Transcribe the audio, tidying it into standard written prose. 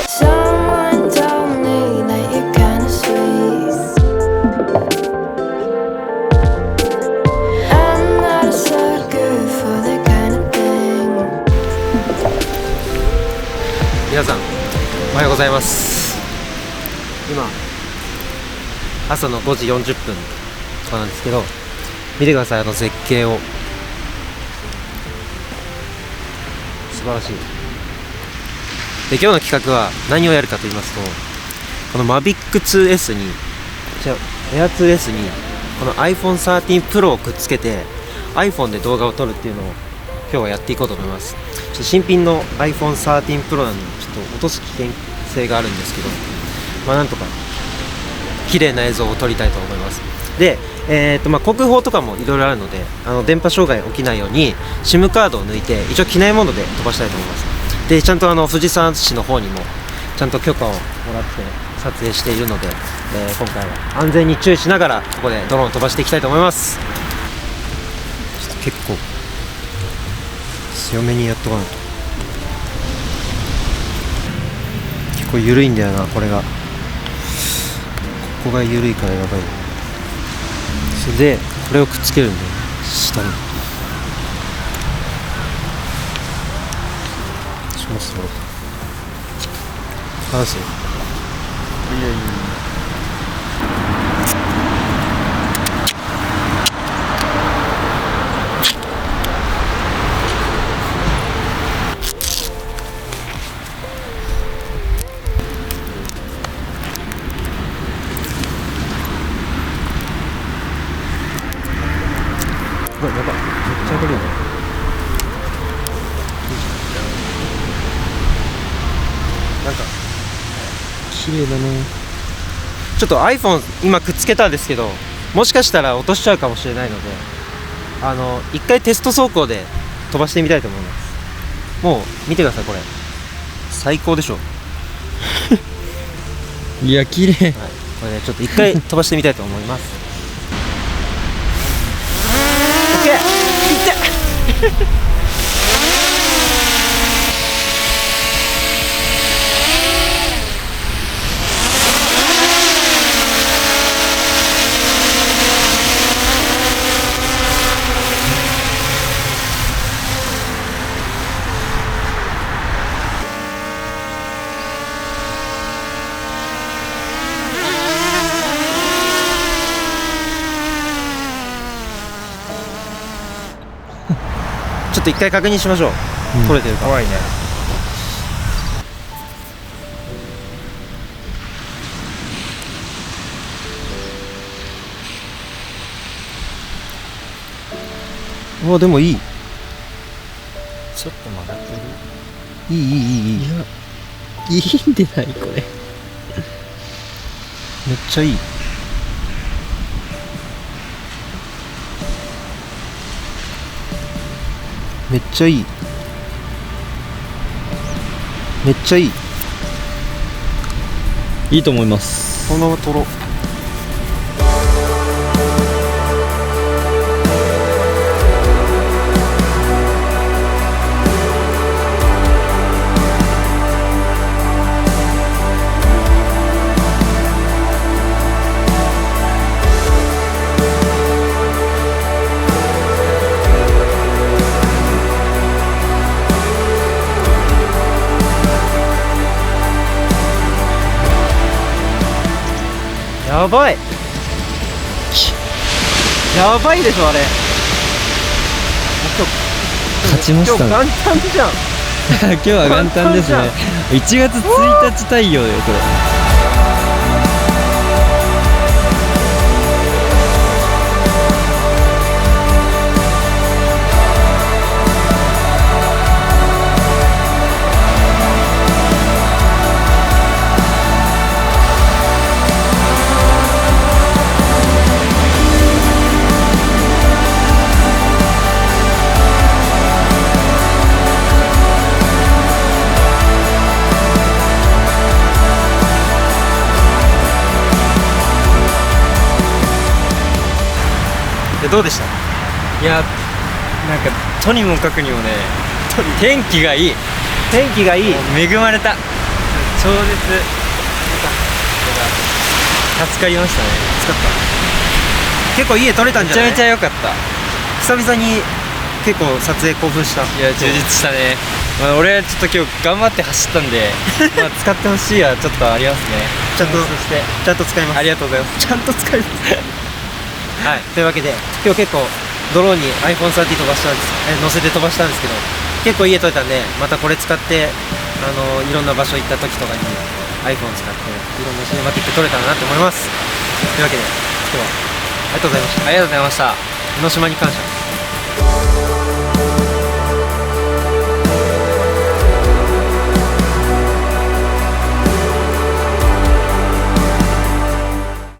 Someone told me that you're kinda sweet. I'm not a sucker for that kind of thing. 皆さんおはようございます。今朝の5時40分とかなんですけど、見てください、あの絶景を。素晴らしい。で、今日の企画は何をやるかと言いますと、この Mavic 2S にAir 2S にこの iPhone 13 Pro をくっつけて iPhone で動画を撮るっていうのを今日はやっていこうと思います。ちょっと新品の iPhone 13 Pro なのでちょっと落とす危険性があるんですけど、なんとか綺麗な映像を撮りたいと思います。で、国宝とかもいろいろあるので、電波障害起きないように SIM カードを抜いて一応機内モードで飛ばしたいと思います。で、ちゃんと藤沢市の方にもちゃんと許可をもらって撮影しているので、今回は安全に注意しながらここでドローンを飛ばしていきたいと思います。ちょっと結構強めにやっとかないと。結構緩いんだよな、これが。ここが緩いからやばい。それでこれをくっつけるんだよ、下に。しますよ。離すよ。いやいやいや。やばい、めっちゃ明るいね。なんか綺麗だね。ちょっと iPhone 今くっつけたんですけど、もしかしたら落としちゃうかもしれないので、一回テスト走行で飛ばしてみたいと思います。もう見てください、これ最高でしょ。いや綺麗、はい、これね、ちょっと一回飛ばしてみたいと思います。オッケー、いって。ちょっと一回確認しましょう、撮れてるか。怖いね。うわ、でもいい。ちょっと曲がっている。い。いや、いいんでないこれ。めっちゃいい。めっちゃいい。めっちゃいい。いいと思います。このまま撮ろう。やばい、やばいでしょあれ。勝ちましたね。今日元旦じゃん。今日は元旦ですね。1月1日太陽だよこれ。でどうでした？いや、なんかとにもかくにもね、天気がいい。天気がいい。恵まれた。超絶助かりましたね。使った結構家撮れたんめちゃじゃない？めちゃ良かった。久々に結構撮影興奮した。いや充実したね。まあ、俺ちょっと今日頑張って走ったんでまあ使ってほしいはちょっとありますね。ちゃんとそしてちゃんと使います。ありがとうございます。ちゃんと使いますはいというわけで今日結構ドローンに iPhone30 飛ばしたんです乗せて飛ばしたんですけど結構家撮れたんでまたこれ使っていろんな場所行った時とかに iPhone 使っていろんなシネマティック撮れたらなと思います。というわけで今日はありがとうございました。ありがとうございました。江ノ島に感謝。